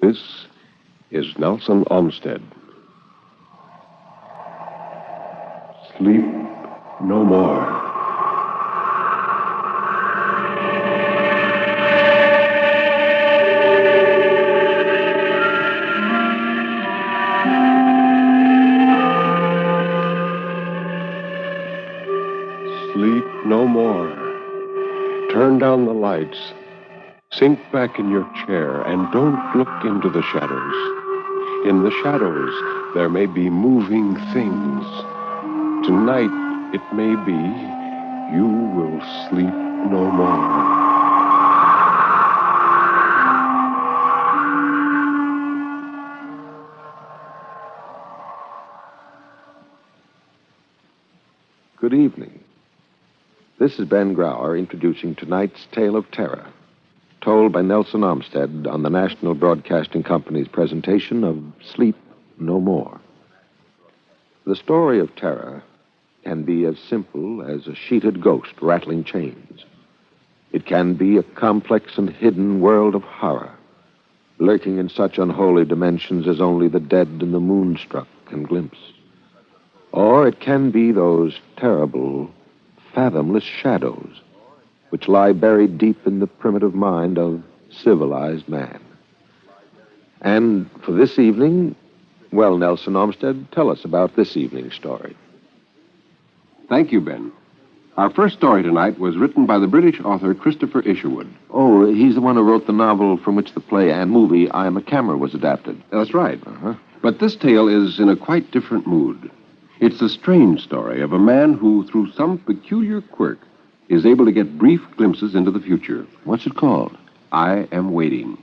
This is Nelson Olmsted. Sleep no more. Sleep no more. Turn down the lights. Sink back in your chair and don't look into the shadows. In the shadows, there may be moving things. Tonight, it may be you will sleep no more. Good evening. This is Ben Grauer introducing tonight's Tale of Terror, told by Nelson Olmsted on the National Broadcasting Company's presentation of Sleep No More. The story of terror can be as simple as a sheeted ghost rattling chains. It can be a complex and hidden world of horror, lurking in such unholy dimensions as only the dead and the moonstruck can glimpse. Or it can be those terrible, fathomless shadows which lie buried deep in the primitive mind of civilized man. And for this evening, well, Nelson Olmsted, tell us about this evening's story. Thank you, Ben. Our first story tonight was written by the British author Christopher Isherwood. Oh, he's the one who wrote the novel from which the play and movie I Am a Camera was adapted. That's right. Uh-huh. But this tale is in a quite different mood. It's the strange story of a man who, through some peculiar quirk, is able to get brief glimpses into the future. What's it called? I Am Waiting.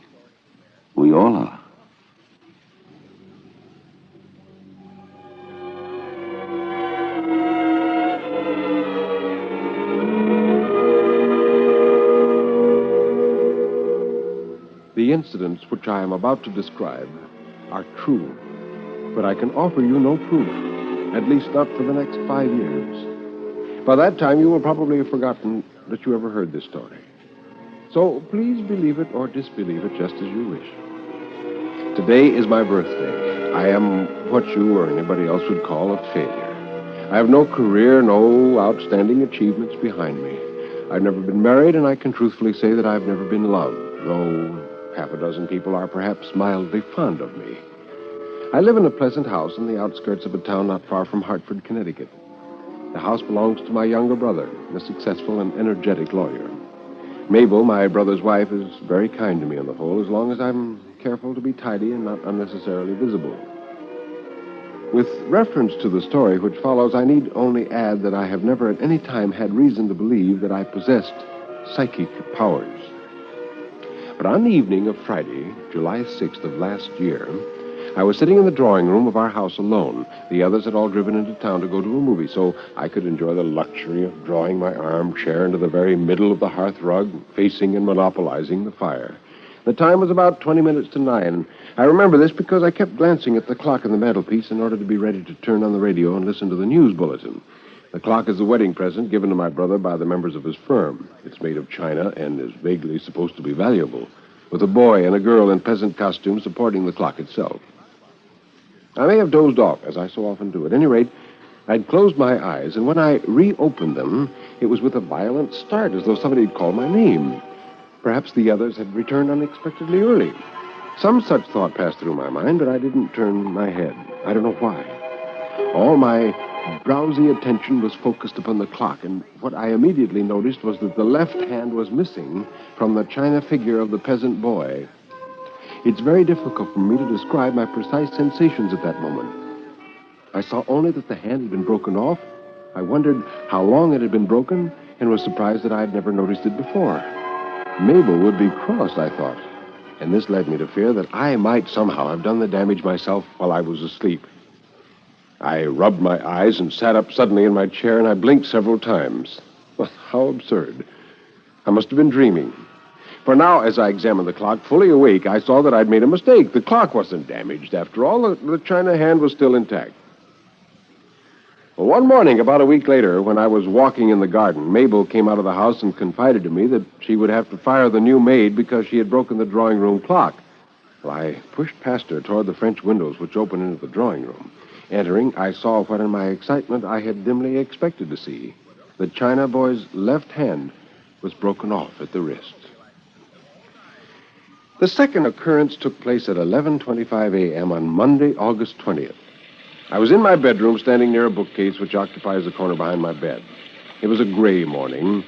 We all are. The incidents which I am about to describe are true, but I can offer you no proof, at least not for the next 5 years. By that time, you will probably have forgotten that you ever heard this story. So please believe it or disbelieve it just as you wish. Today is my birthday. I am what you or anybody else would call a failure. I have no career, no outstanding achievements behind me. I've never been married, and I can truthfully say that I've never been loved, though half a dozen people are perhaps mildly fond of me. I live in a pleasant house in the outskirts of a town not far from Hartford, Connecticut. The house belongs to my younger brother, a successful and energetic lawyer. Mabel, my brother's wife, is very kind to me on the whole, as long as I'm careful to be tidy and not unnecessarily visible. With reference to the story which follows, I need only add that I have never at any time had reason to believe that I possessed psychic powers. But on the evening of Friday, July 6th of last year, I was sitting in the drawing room of our house alone. The others had all driven into town to go to a movie, so I could enjoy the luxury of drawing my armchair into the very middle of the hearth rug, facing and monopolizing the fire. The time was about 20 minutes to 9. I remember this because I kept glancing at the clock on the mantelpiece in order to be ready to turn on the radio and listen to the news bulletin. The clock is a wedding present given to my brother by the members of his firm. It's made of china and is vaguely supposed to be valuable, with a boy and a girl in peasant costume supporting the clock itself. I may have dozed off, as I so often do. At any rate, I'd closed my eyes, and when I reopened them, it was with a violent start, as though somebody had called my name. Perhaps the others had returned unexpectedly early. Some such thought passed through my mind, but I didn't turn my head. I don't know why. All my drowsy attention was focused upon the clock, and what I immediately noticed was that the left hand was missing from the china figure of the peasant boy. It's very difficult for me to describe my precise sensations at that moment. I saw only that the hand had been broken off. I wondered how long it had been broken, and was surprised that I had never noticed it before. Mabel would be cross, I thought, and this led me to fear that I might somehow have done the damage myself while I was asleep. I rubbed my eyes and sat up suddenly in my chair, and I blinked several times. Well, how absurd. I must have been dreaming. For now, as I examined the clock, fully awake, I saw that I'd made a mistake. The clock wasn't damaged. After all, the china hand was still intact. Well, one morning, about a week later, when I was walking in the garden, Mabel came out of the house and confided to me that she would have to fire the new maid because she had broken the drawing room clock. Well, I pushed past her toward the French windows which opened into the drawing room. Entering, I saw what in my excitement I had dimly expected to see. The China boy's left hand was broken off at the wrist. The second occurrence took place at 11:25 a.m. on Monday, August 20th. I was in my bedroom, standing near a bookcase which occupies the corner behind my bed. It was a gray morning.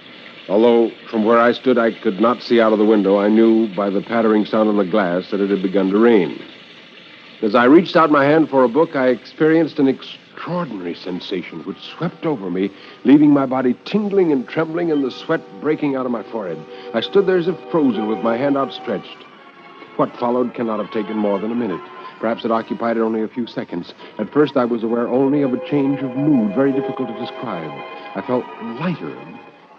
Although from where I stood I could not see out of the window, I knew by the pattering sound on the glass that it had begun to rain. As I reached out my hand for a book, I experienced an extraordinary sensation which swept over me, leaving my body tingling and trembling and the sweat breaking out of my forehead. I stood there as if frozen with my hand outstretched. What followed cannot have taken more than a minute. Perhaps it occupied only a few seconds. At first, I was aware only of a change of mood, very difficult to describe. I felt lighter,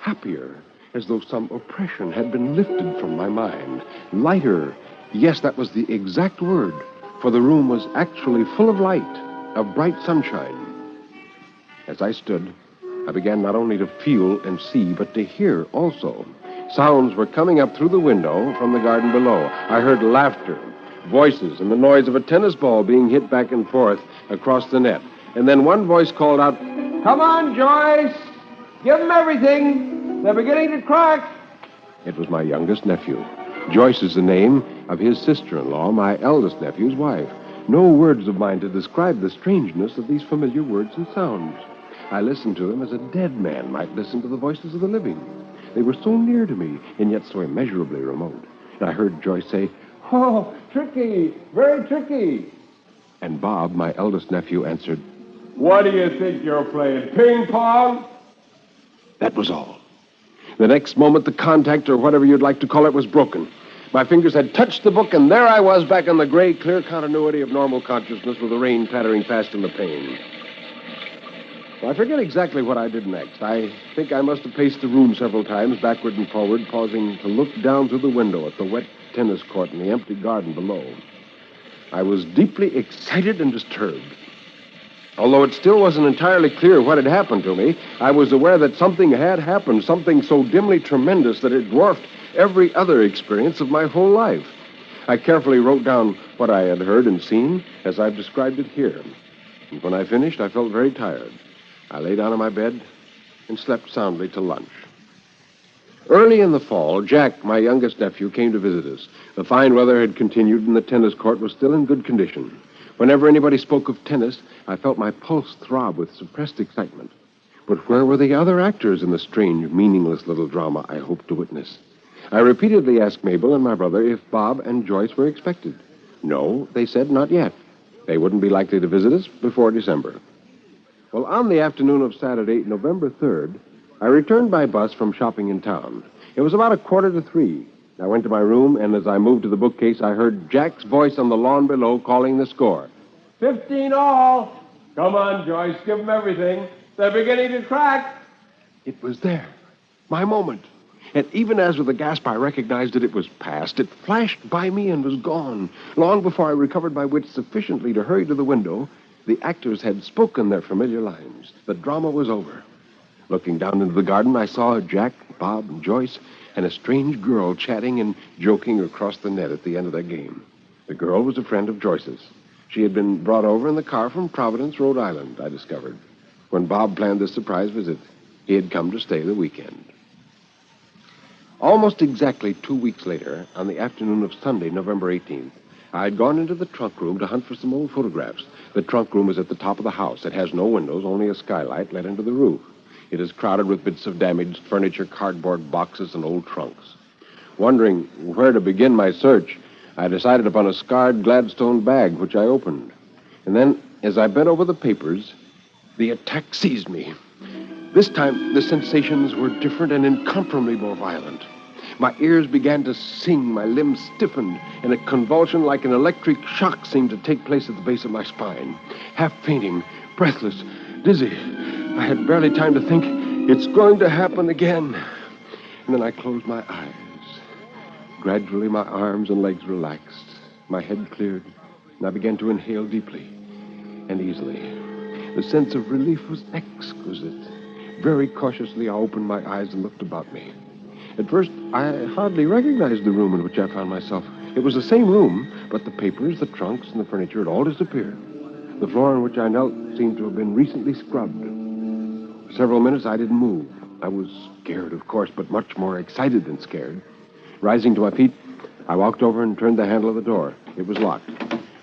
happier, as though some oppression had been lifted from my mind. Lighter. Yes, that was the exact word, for the room was actually full of light, of bright sunshine. As I stood, I began not only to feel and see, but to hear also. Sounds were coming up through the window from the garden below. I heard laughter, voices, and the noise of a tennis ball being hit back and forth across the net. And then one voice called out, "Come on, Joyce! Give them everything! They're beginning to crack!" It was my youngest nephew. Joyce is the name of his sister-in-law, my eldest nephew's wife. No words of mine to describe the strangeness of these familiar words and sounds. I listened to them as a dead man might listen to the voices of the living. They were so near to me, and yet so immeasurably remote. And I heard Joyce say, "Oh, tricky, very tricky." And Bob, my eldest nephew, answered, "What do you think you're playing, ping pong?" That was all. The next moment, the contact, or whatever you'd like to call it, was broken. My fingers had touched the book, and there I was back in the gray, clear continuity of normal consciousness with the rain pattering fast in the pane. Well, I forget exactly what I did next. I think I must have paced the room several times, backward and forward, pausing to look down through the window at the wet tennis court and the empty garden below. I was deeply excited and disturbed. Although it still wasn't entirely clear what had happened to me, I was aware that something had happened, something so dimly tremendous that it dwarfed every other experience of my whole life. I carefully wrote down what I had heard and seen as I've described it here. And when I finished, I felt very tired. I lay down on my bed and slept soundly till lunch. Early in the fall, Jack, my youngest nephew, came to visit us. The fine weather had continued and the tennis court was still in good condition. Whenever anybody spoke of tennis, I felt my pulse throb with suppressed excitement. But where were the other actors in the strange, meaningless little drama I hoped to witness? I repeatedly asked Mabel and my brother if Bob and Joyce were expected. No, they said not yet. They wouldn't be likely to visit us before December. Well, on the afternoon of Saturday, November 3rd, I returned by bus from shopping in town. It was about 2:45. I went to my room, and as I moved to the bookcase, I heard Jack's voice on the lawn below calling the score. 15 all. Come on, Joyce, give them everything. They're beginning to crack. It was there. My moment. And even as with a gasp I recognized that it was past, it flashed by me and was gone. Long before I recovered my wits sufficiently to hurry to the window, the actors had spoken their familiar lines. The drama was over. Looking down into the garden, I saw Jack, Bob, and Joyce, and a strange girl chatting and joking across the net at the end of their game. The girl was a friend of Joyce's. She had been brought over in the car from Providence, Rhode Island, I discovered. When Bob planned this surprise visit, he had come to stay the weekend. Almost exactly 2 weeks later, on the afternoon of Sunday, November 18th, I had gone into the trunk room to hunt for some old photographs. The trunk room is at the top of the house. It has no windows, only a skylight let into the roof. It is crowded with bits of damaged furniture, cardboard boxes, and old trunks. Wondering where to begin my search, I decided upon a scarred Gladstone bag, which I opened. And then, as I bent over the papers, the attack seized me. This time, the sensations were different and incomparably more violent. My ears began to sing, my limbs stiffened, and a convulsion like an electric shock seemed to take place at the base of my spine. Half fainting, breathless, dizzy, I had barely time to think, it's going to happen again. And then I closed my eyes. Gradually, my arms and legs relaxed. My head cleared, and I began to inhale deeply and easily. The sense of relief was exquisite. Very cautiously, I opened my eyes and looked about me. At first, I hardly recognized the room in which I found myself. It was the same room, but the papers, the trunks, and the furniture had all disappeared. The floor on which I knelt seemed to have been recently scrubbed. For several minutes, I didn't move. I was scared, of course, but much more excited than scared. Rising to my feet, I walked over and turned the handle of the door. It was locked.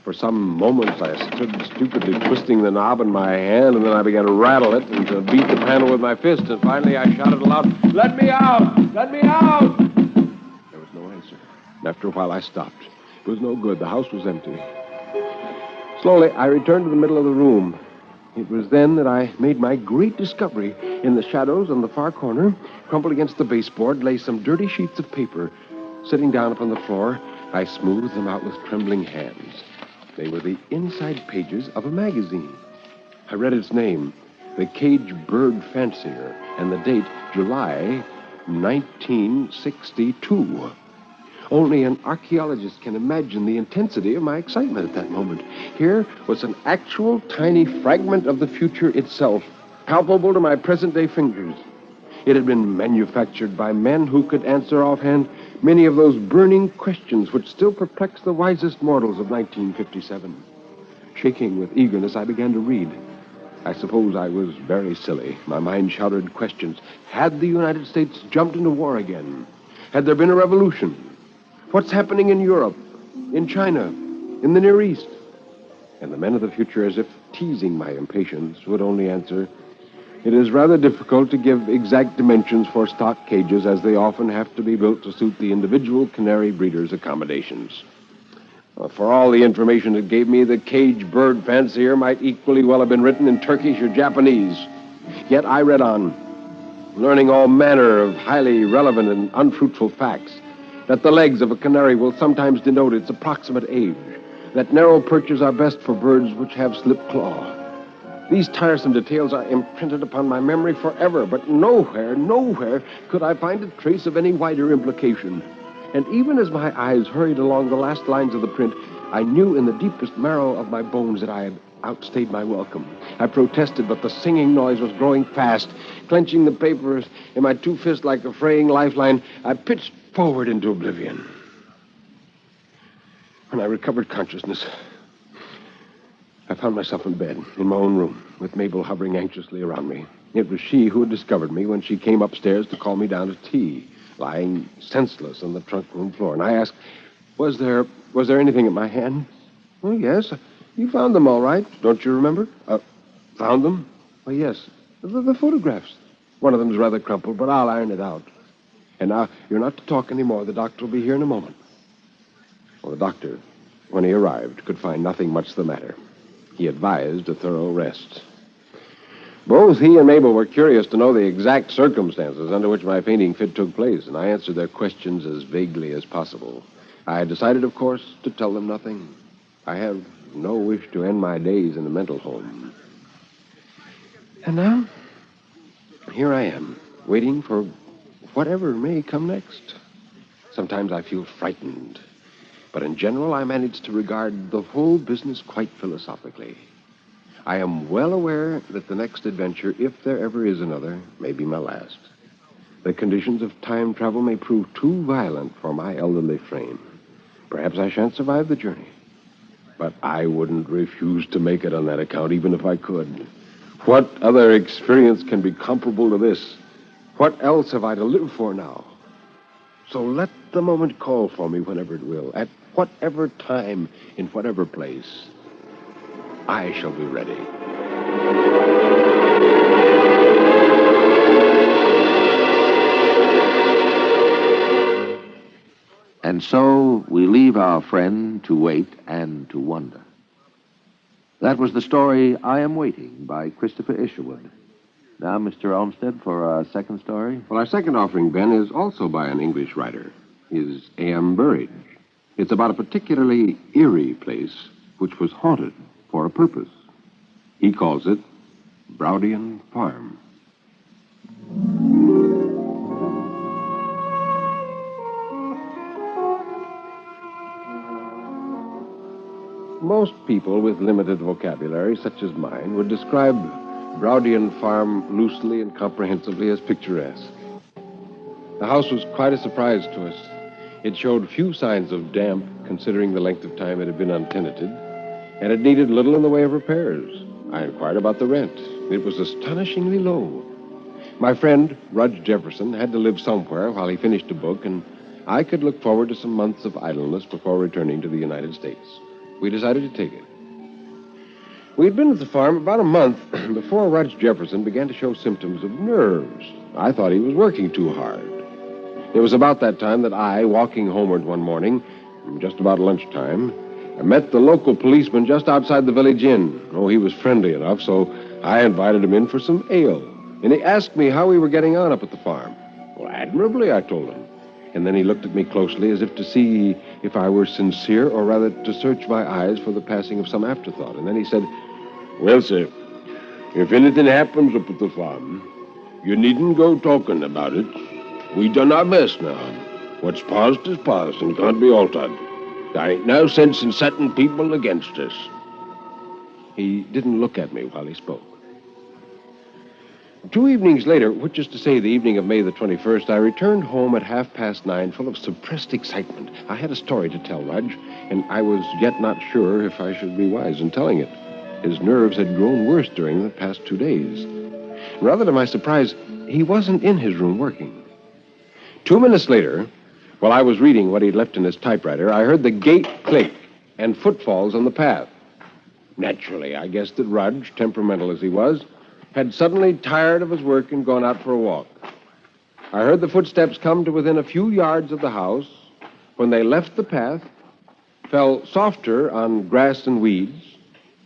For some moments, I stood stupidly twisting the knob in my hand, and then I began to rattle it and to beat the panel with my fist, and finally I shouted aloud, "Let me out! Let me out!" There was no answer. After a while, I stopped. It was no good. The house was empty. Slowly, I returned to the middle of the room. It was then that I made my great discovery. In the shadows on the far corner, crumpled against the baseboard, lay some dirty sheets of paper. Sitting down upon the floor, I smoothed them out with trembling hands. They were the inside pages of a magazine. I read its name, The Cage Bird Fancier, and the date, July 1962. Only an archaeologist can imagine the intensity of my excitement at that moment. Here was an actual tiny fragment of the future itself, palpable to my present-day fingers. It had been manufactured by men who could answer offhand many of those burning questions which still perplex the wisest mortals of 1957. Shaking with eagerness, I began to read. I suppose I was very silly. My mind shouted questions. Had the United States jumped into war again? Had there been a revolution? What's happening in Europe, in China, in the Near East? And the men of the future, as if teasing my impatience, would only answer, "It is rather difficult to give exact dimensions for stock cages, as they often have to be built to suit the individual canary breeder's accommodations." For all the information it gave me, The Cage Bird Fancier might equally well have been written in Turkish or Japanese. Yet I read on, learning all manner of highly relevant and unfruitful facts. That the legs of a canary will sometimes denote its approximate age. That narrow perches are best for birds which have slip claw. These tiresome details are imprinted upon my memory forever, but nowhere could I find a trace of any wider implication. And even as my eyes hurried along the last lines of the print, I knew in the deepest marrow of my bones that I had outstayed my welcome. I protested, but the singing noise was growing fast. Clenching the papers in my two fists like a fraying lifeline, I pitched forward into oblivion. When I recovered consciousness, I found myself in bed, in my own room, with Mabel hovering anxiously around me. It was she who had discovered me when she came upstairs to call me down to tea, lying senseless on the trunk room floor. And I asked, was there anything in my hand? "Oh, yes. You found them all right. Don't you remember?" Found them? "Oh, yes. The photographs. One of them's rather crumpled, but I'll iron it out. And now, you're not to talk anymore. The doctor will be here in a moment." Well, the doctor, when he arrived, could find nothing much the matter. He advised a thorough rest. Both he and Mabel were curious to know the exact circumstances under which my fainting fit took place, and I answered their questions as vaguely as possible. I had decided, of course, to tell them nothing. I have no wish to end my days in a mental home. And now, here I am, waiting for whatever may come next. Sometimes I feel frightened, but in general I manage to regard the whole business quite philosophically. I am well aware that the next adventure, if there ever is another, may be my last. The conditions of time travel may prove too violent for my elderly frame. Perhaps I shan't survive the journey, but I wouldn't refuse to make it on that account, even if I could. What other experience can be comparable to this? What else have I to live for now? So let the moment call for me whenever it will, at whatever time, in whatever place. I shall be ready. And so we leave our friend to wait and to wonder. That was the story I Am Waiting by Christopher Isherwood. Now, Mr. Olmsted, for our second story. Well, our second offering, Ben, is also by an English writer. Is A.M. Burridge. It's about a particularly eerie place which was haunted for a purpose. He calls it Browdian Farm. Most people with limited vocabulary, such as mine, would describe Browdian Farm loosely and comprehensively as picturesque. The house was quite a surprise to us. It showed few signs of damp, considering the length of time it had been untenanted, and it needed little in the way of repairs. I inquired about the rent. It was astonishingly low. My friend, Rudge Jefferson, had to live somewhere while he finished a book, and I could look forward to some months of idleness before returning to the United States. We decided to take it. We'd been at the farm about a month before Rudge Jefferson began to show symptoms of nerves. I thought he was working too hard. It was about that time that I, walking homeward one morning, just about lunchtime, I met the local policeman just outside the village inn. Oh, he was friendly enough, so I invited him in for some ale. And he asked me how we were getting on up at the farm. Well, admirably, I told him. And then he looked at me closely as if to see if I were sincere, or rather to search my eyes for the passing of some afterthought. And then he said, "Well, sir, if anything happens up at the farm, you needn't go talking about it. We done our best now. What's past is past and can't be altered. There ain't no sense in setting people against us." He didn't look at me while he spoke. 2 evenings later, which is to say the evening of May the 21st, I returned home at 9:30 full of suppressed excitement. I had a story to tell Rudge, and I was yet not sure if I should be wise in telling it. His nerves had grown worse during the past 2 days. Rather to my surprise, he wasn't in his room working. 2 minutes later, while I was reading what he'd left in his typewriter, I heard the gate click and footfalls on the path. Naturally, I guessed that Rudge, temperamental as he was, had suddenly tired of his work and gone out for a walk. I heard the footsteps come to within a few yards of the house. When they left the path, fell softer on grass and weeds,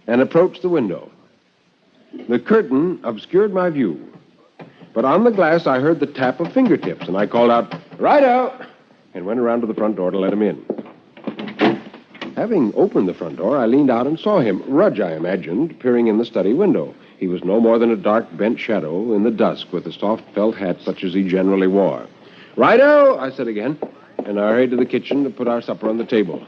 and approached the window. The curtain obscured my view, but on the glass I heard the tap of fingertips, and I called out, "Righto!" and went around to the front door to let him in. Having opened the front door, I leaned out and saw him, Rudge, I imagined, peering in the study window. He was no more than a dark, bent shadow in the dusk with a soft felt hat such as he generally wore. "Righto!" I said again, and I hurried to the kitchen to put our supper on the table.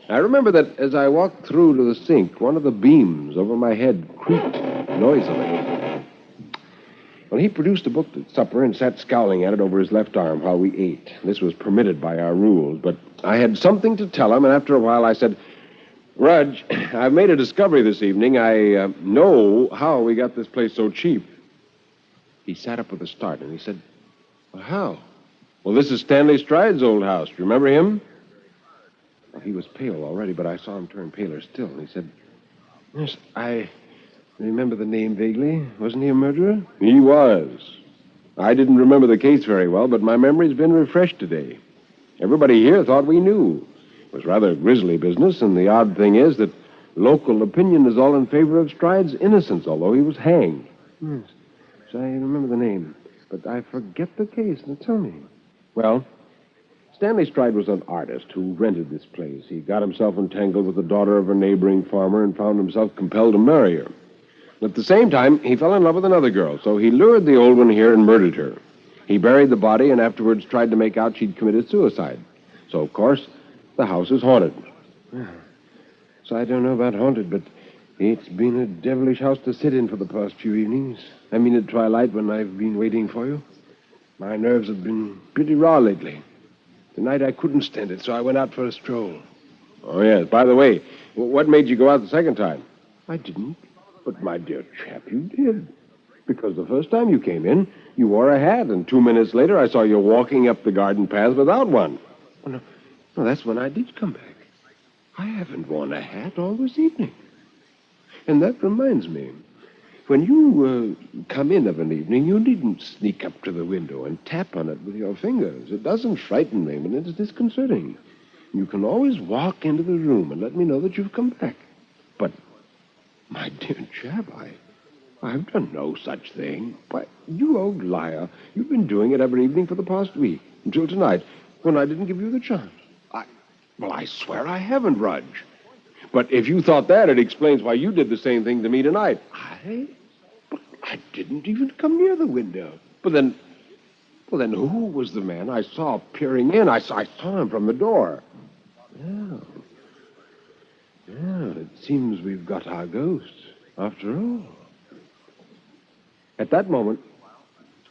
I remember that as I walked through to the sink, one of the beams over my head creaked noisily. Well, he produced a book at supper and sat scowling at it over his left arm while we ate. This was permitted by our rules, but I had something to tell him, and after a while I said, "Rudge, I've made a discovery this evening. I know how we got this place so cheap." He sat up with a start, and he said, "Well, how?" "Well, this is Stanley Stride's old house. Do you remember him?" Well, he was pale already, but I saw him turn paler still, and he said, "Yes, I remember the name vaguely. Wasn't he a murderer?" "He was. I didn't remember the case very well, but my memory's been refreshed today. Everybody here thought we knew. It was rather a grisly business, and the odd thing is that local opinion is all in favor of Stride's innocence, although he was hanged." "Yes, I remember the name, but I forget the case. Now tell me." "Well, Stanley Stride was an artist who rented this place. He got himself entangled with the daughter of a neighboring farmer and found himself compelled to marry her. At the same time, he fell in love with another girl, so he lured the old one here and murdered her. He buried the body and afterwards tried to make out she'd committed suicide. So, of course, the house is haunted." "So I don't know about haunted, but it's been a devilish house to sit in for the past few evenings. I mean at twilight when I've been waiting for you. My nerves have been pretty raw lately. Tonight I couldn't stand it, so I went out for a stroll." "Oh, yes. By the way, what made you go out the second time?" "I didn't. But, my dear chap, you did. Because the first time you came in, you wore a hat, and 2 minutes later I saw you walking up the garden path without one." "Oh, no, that's when I did come back. I haven't worn a hat all this evening. And that reminds me, when you come in of an evening, you needn't sneak up to the window and tap on it with your fingers. It doesn't frighten me, but it's disconcerting. You can always walk into the room and let me know that you've come back. But, my dear chap, I've done no such thing. Why, you old liar, you've been doing it every evening for the past week, until tonight, when I didn't give you the chance. I swear I haven't, Rudge. But if you thought that, it explains why you did the same thing to me tonight." But I didn't even come near the window. Well, then who was the man I saw peering in? I saw him from the door." Yeah, it seems we've got our ghost, after all." At that moment,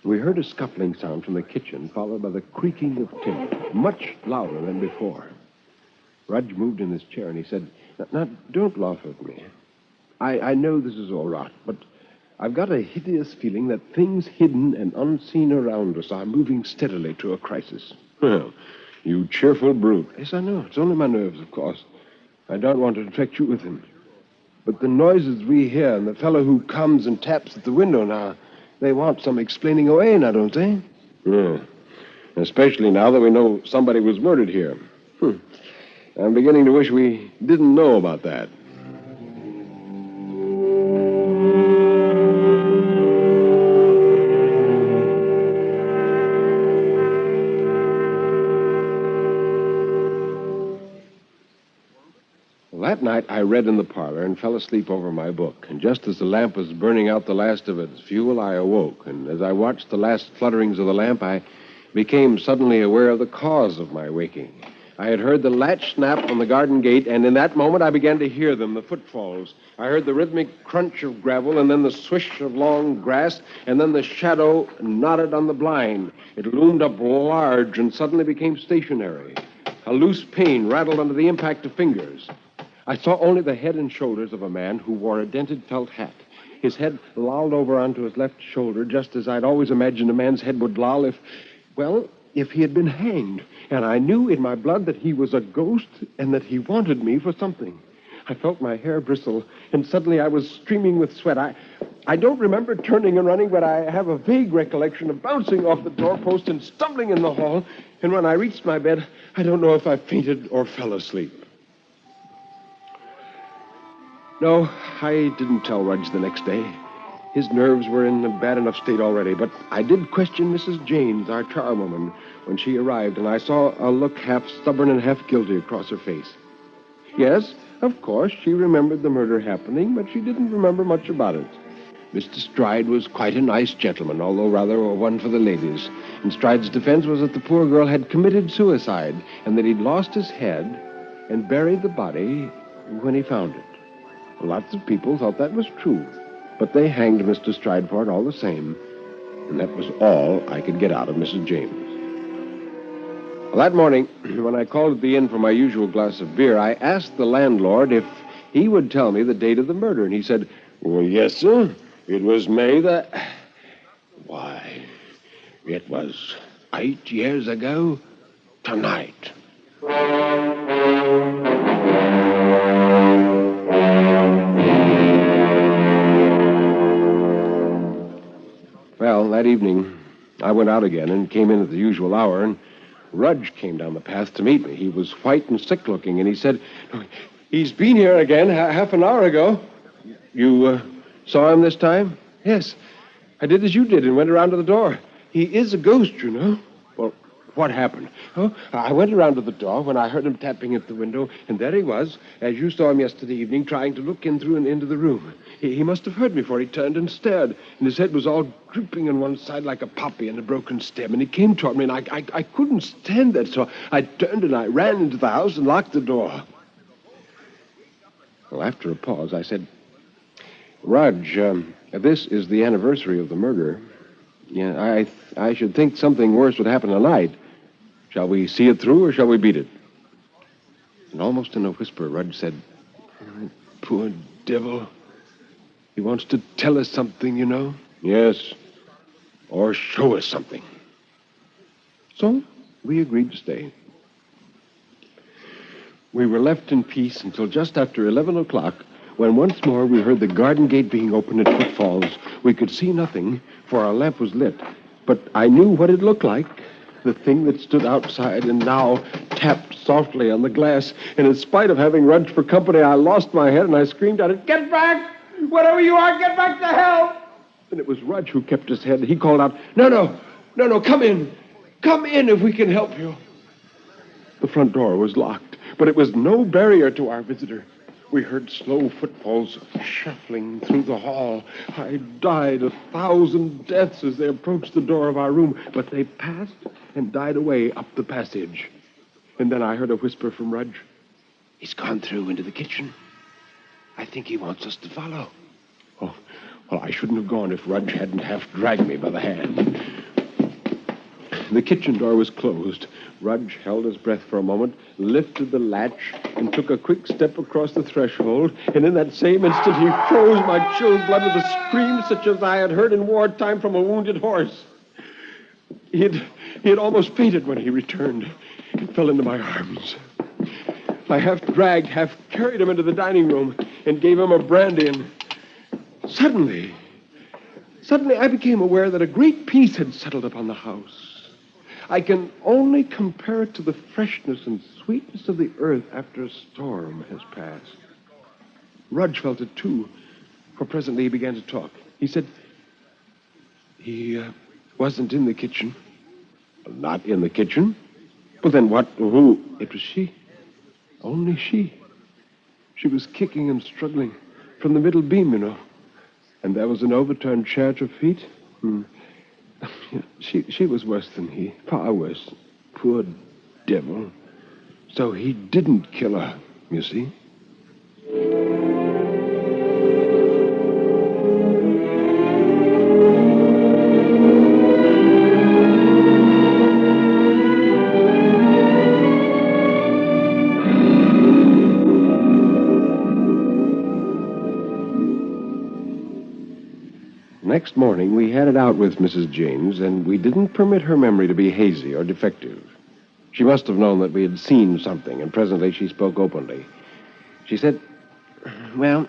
We heard a scuffling sound from the kitchen, followed by the creaking of timber, much louder than before. Rudge moved in his chair, and he said, Now, don't laugh at me. I know this is all right, but I've got a hideous feeling that things hidden and unseen around us are moving steadily to a crisis. Well, you cheerful brute. Yes, I know. It's only my nerves, of course. I don't want to infect you with them. But the noises we hear and the fellow who comes and taps at the window now, they want some explaining away now, don't they? Yeah. Especially now that we know somebody was murdered here. I'm beginning to wish we didn't know about that. That night, I read in the parlor and fell asleep over my book. And just as the lamp was burning out the last of its fuel, I awoke. And as I watched the last flutterings of the lamp, I became suddenly aware of the cause of my waking. I had heard the latch snap on the garden gate, and in that moment I began to hear them, the footfalls. I heard the rhythmic crunch of gravel, and then the swish of long grass, and then the shadow knotted on the blind. It loomed up large and suddenly became stationary. A loose pane rattled under the impact of fingers. I saw only the head and shoulders of a man who wore a dented felt hat. His head lolled over onto his left shoulder, just as I'd always imagined a man's head would loll if he had been hanged. And I knew in my blood that he was a ghost and that he wanted me for something. I felt my hair bristle, and suddenly I was streaming with sweat. I don't remember turning and running, but I have a vague recollection of bouncing off the doorpost and stumbling in the hall. And when I reached my bed, I don't know if I fainted or fell asleep. No, I didn't tell Rudge the next day. His nerves were in a bad enough state already, but I did question Mrs. James, our charwoman, when she arrived, and I saw a look half stubborn and half guilty across her face. Yes, of course, she remembered the murder happening, but she didn't remember much about it. Mr. Stride was quite a nice gentleman, although rather a one for the ladies. And Stride's defense was that the poor girl had committed suicide, and that he'd lost his head and buried the body when he found it. Lots of people thought that was true, but they hanged Mr. Stride for it all the same, and that was all I could get out of Mrs. James. Well, that morning, when I called at the inn for my usual glass of beer, I asked the landlord if he would tell me the date of the murder, and he said, Well, yes, sir. It was May the... Why, it was 8 years ago tonight. Well, that evening, I went out again and came in at the usual hour, and Rudge came down the path to meet me. He was white and sick-looking, and he said, He's been here again half an hour ago. You saw him this time? Yes. I did as you did and went around to the door. He is a ghost, you know. Well, what happened? Oh, I went around to the door when I heard him tapping at the window, and there he was, as you saw him yesterday evening, trying to look in through and into the room. He must have heard me, for he turned and stared, and his head was all drooping on one side like a poppy in a broken stem, and he came toward me, and I couldn't stand that, so I turned and I ran into the house and locked the door. Well, after a pause, I said, Rudge, this is the anniversary of the murder. Yeah, I should think something worse would happen tonight. Shall we see it through, or shall we beat it? And almost in a whisper, Rudge said, Poor devil. He wants to tell us something, you know. Yes, or show us something. So we agreed to stay. We were left in peace until just after 11 o'clock, when once more we heard the garden gate being opened at footfalls. We could see nothing, for our lamp was lit. But I knew what it looked like. The thing that stood outside and now tapped softly on the glass. And in spite of having Rudge for company, I lost my head and I screamed at it, Get back! Whatever you are, get back to help! And it was Rudge who kept his head. He called out, No, come in. Come in if we can help you. The front door was locked, but it was no barrier to our visitor. We heard slow footfalls shuffling through the hall. I died 1,000 deaths as they approached the door of our room, but they passed and died away up the passage. And then I heard a whisper from Rudge. He's gone through into the kitchen. I think he wants us to follow. Oh, well, I shouldn't have gone if Rudge hadn't half dragged me by the hand. The kitchen door was closed. Rudge held his breath for a moment, lifted the latch, and took a quick step across the threshold. And in that same instant, he froze my chilled blood with a scream such as I had heard in wartime from a wounded horse. He had almost fainted when he returned and fell into my arms. I half dragged, half carried him into the dining room and gave him a brandy, and Suddenly, I became aware that a great peace had settled upon the house. I can only compare it to the freshness and sweetness of the earth after a storm has passed. Rudge felt it, too, for presently he began to talk. He said he wasn't in the kitchen. Not in the kitchen? Well, then what? Who? It was she. Only she. She was kicking and struggling from the middle beam, you know. And there was an overturned chair at her feet. She was worse than he, far worse. Poor devil. So he didn't kill her, you see. Next morning, we had it out with Mrs. Janes, and we didn't permit her memory to be hazy or defective. She must have known that we had seen something, and presently she spoke openly. She said, Well,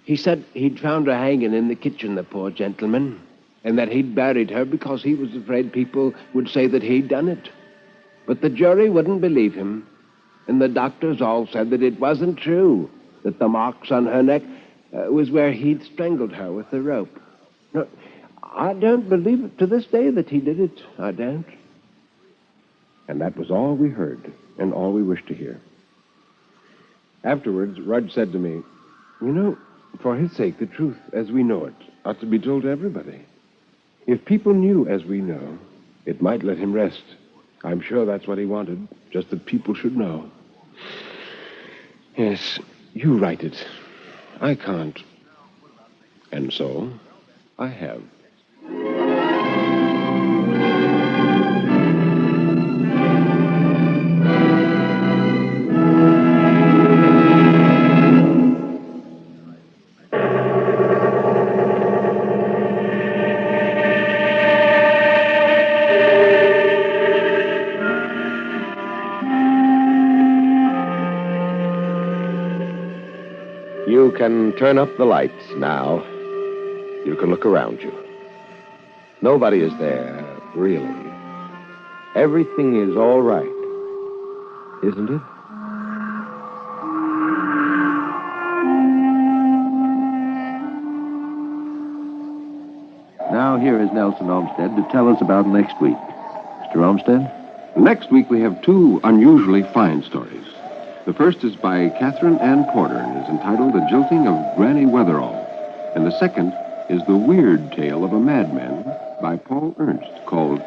he said he'd found her hanging in the kitchen, the poor gentleman, and that he'd buried her because he was afraid people would say that he'd done it. But the jury wouldn't believe him, and the doctors all said that it wasn't true, that the marks on her neck was where he'd strangled her with the rope. No, I don't believe it to this day that he did it. I don't. And that was all we heard, and all we wished to hear. Afterwards, Rudge said to me, You know, for his sake, the truth, as we know it, ought to be told to everybody. If people knew as we know, it might let him rest. I'm sure that's what he wanted, just that people should know. Yes, you write it. I can't. And so, I have. You can turn up the lights now. You can look around you. Nobody is there, really. Everything is all right, isn't it? Now here is Nelson Olmsted to tell us about next week. Mr. Olmsted? Next week, we have two unusually fine stories. The first is by Catherine Ann Porter and is entitled The Jilting of Granny Weatherall. And the second is The Weird Tale of a Madman by Paul Ernst, called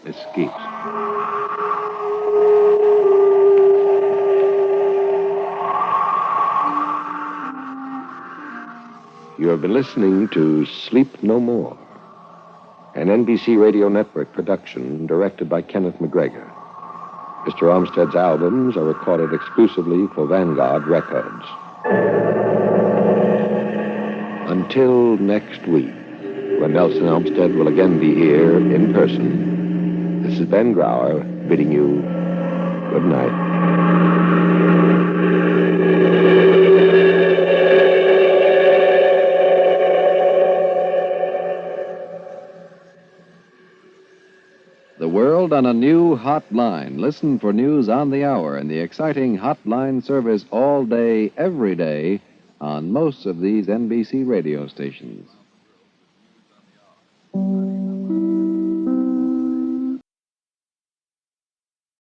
Escapes. You have been listening to Sleep No More, an NBC Radio Network production directed by Kenneth McGregor. Mr. Olmsted's albums are recorded exclusively for Vanguard Records. Until next week, when Nelson Olmsted will again be here in person, this is Ben Grauer bidding you good night. The world on a new hotline. Listen for news on the hour and the exciting hotline service all day, every day on most of these NBC radio stations.